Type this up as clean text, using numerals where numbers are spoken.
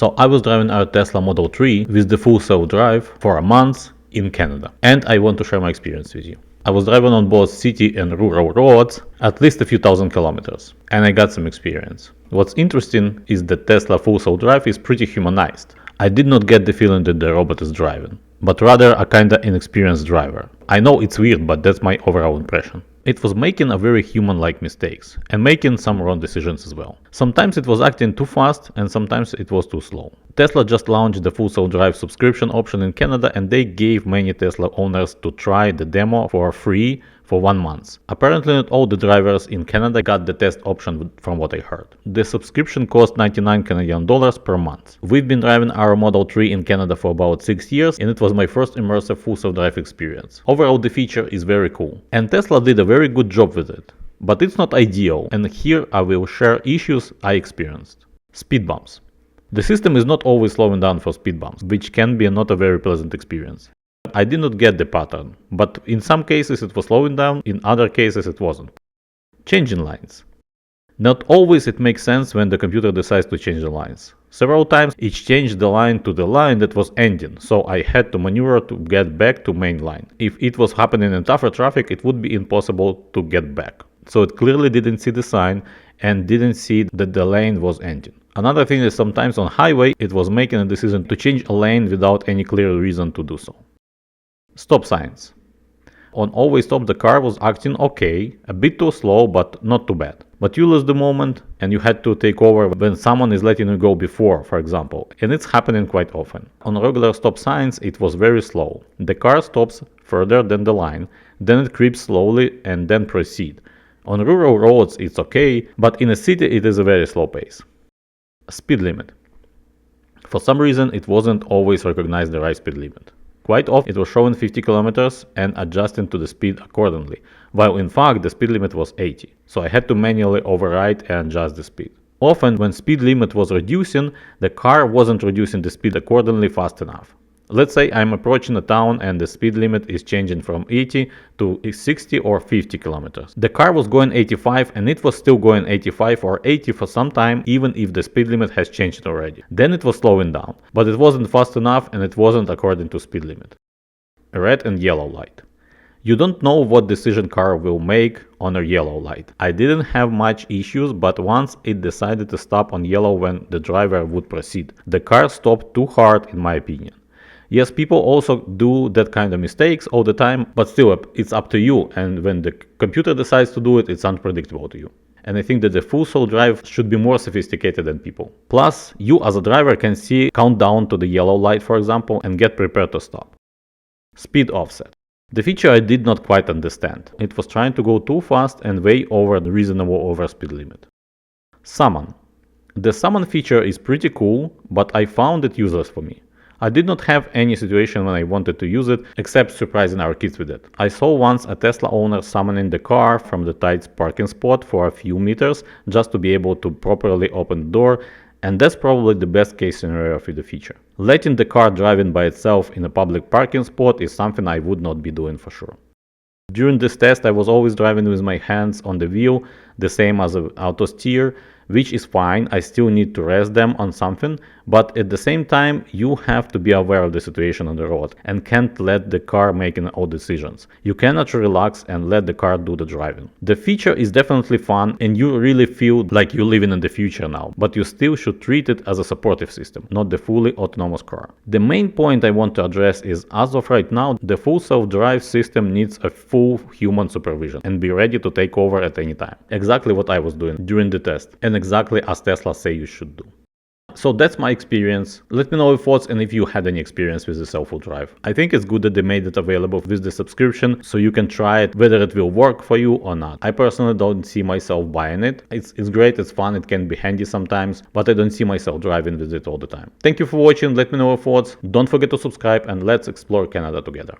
So I was driving our Tesla Model 3 with the full self-drive for a month in Canada, and I want to share my experience with you. I was driving on both city and rural roads at least a few thousand kilometers, and I got some experience. What's interesting is that Tesla full self-drive is pretty humanized. I did not get the feeling that the robot is driving, but rather a kinda inexperienced driver. I know it's weird, but that's my overall impression. It was making a very human-like mistakes and making some wrong decisions as well. Sometimes it was acting too fast and sometimes it was too slow. Tesla just launched the full self-drive subscription option in Canada, and they gave many Tesla owners to try the demo for free for 1 month. Apparently not all the drivers in Canada got the test option from what I heard. The subscription cost 99 Canadian dollars per month. We've been driving our Model 3 in Canada for about 6 years, and it was my first immersive full self-drive experience. Overall, the feature is very cool, and Tesla did a very good job with it. But it's not ideal, and here I will share issues I experienced. Speed bumps. The system is not always slowing down for speed bumps, which can be not a very pleasant experience. I did not get the pattern, but in some cases it was slowing down, in other cases it wasn't. Changing lines. Not always it makes sense when the computer decides to change the lines. Several times it changed the line to the line that was ending, so I had to maneuver to get back to main line. If it was happening in tougher traffic, it would be impossible to get back. So it clearly didn't see the sign and didn't see that the lane was ending. Another thing is sometimes on highway it was making a decision to change a lane without any clear reason to do so. Stop signs. On always stop the car was acting okay, a bit too slow but not too bad. But you lose the moment and you had to take over when someone is letting you go before, for example, and it's happening quite often. On regular stop signs it was very slow. The car stops further than the line, then it creeps slowly and then proceed. On rural roads it's okay, but in a city it is a very slow pace. Speed limit. For some reason it wasn't always recognized the right speed limit. Quite often it was showing 50 kilometers and adjusting to the speed accordingly, while in fact the speed limit was 80, so I had to manually override and adjust the speed. Often when speed limit was reducing, the car wasn't reducing the speed accordingly fast enough. Let's say I'm approaching a town and the speed limit is changing from 80 to 60 or 50 kilometers. The car was going 85 and it was still going 85 or 80 for some time, even if the speed limit has changed already. Then it was slowing down, but it wasn't fast enough and it wasn't according to speed limit. Red and yellow light. You don't know what decision car will make on a yellow light. I didn't have much issues, but once it decided to stop on yellow when the driver would proceed, the car stopped too hard in my opinion. Yes, people also do that kind of mistakes all the time, but still it's up to you, and when the computer decides to do it, it's unpredictable to you. And I think that the full self-drive should be more sophisticated than people. Plus, you as a driver can see countdown to the yellow light, for example, and get prepared to stop. Speed offset. The feature I did not quite understand. It was trying to go too fast and way over the reasonable overspeed limit. Summon. The summon feature is pretty cool, but I found it useless for me. I did not have any situation when I wanted to use it, except surprising our kids with it. I saw once a Tesla owner summoning the car from the tight parking spot for a few meters just to be able to properly open the door, and that's probably the best case scenario for the feature. Letting the car driving by itself in a public parking spot is something I would not be doing for sure. During this test I was always driving with my hands on the wheel, the same as an auto steer, which is fine. I still need to rest them on something, but at the same time you have to be aware of the situation on the road and can't let the car making all decisions. You cannot relax and let the car do the driving. The feature is definitely fun and you really feel like you're living in the future now, but you still should treat it as a supportive system, not the fully autonomous car. The main point I want to address is, as of right now, the full self-drive system needs a full human supervision and be ready to take over at any time. Exactly what I was doing during the test, and exactly as Tesla say you should do. So that's my experience. Let me know your thoughts and if you had any experience with the self-drive. I think it's good that they made it available with the subscription so you can try it, whether it will work for you or not. I personally don't see myself buying it. It's great, it's fun, it can be handy sometimes, but I don't see myself driving with it all the time. Thank you for watching, let me know your thoughts. Don't forget to subscribe and let's explore Canada together.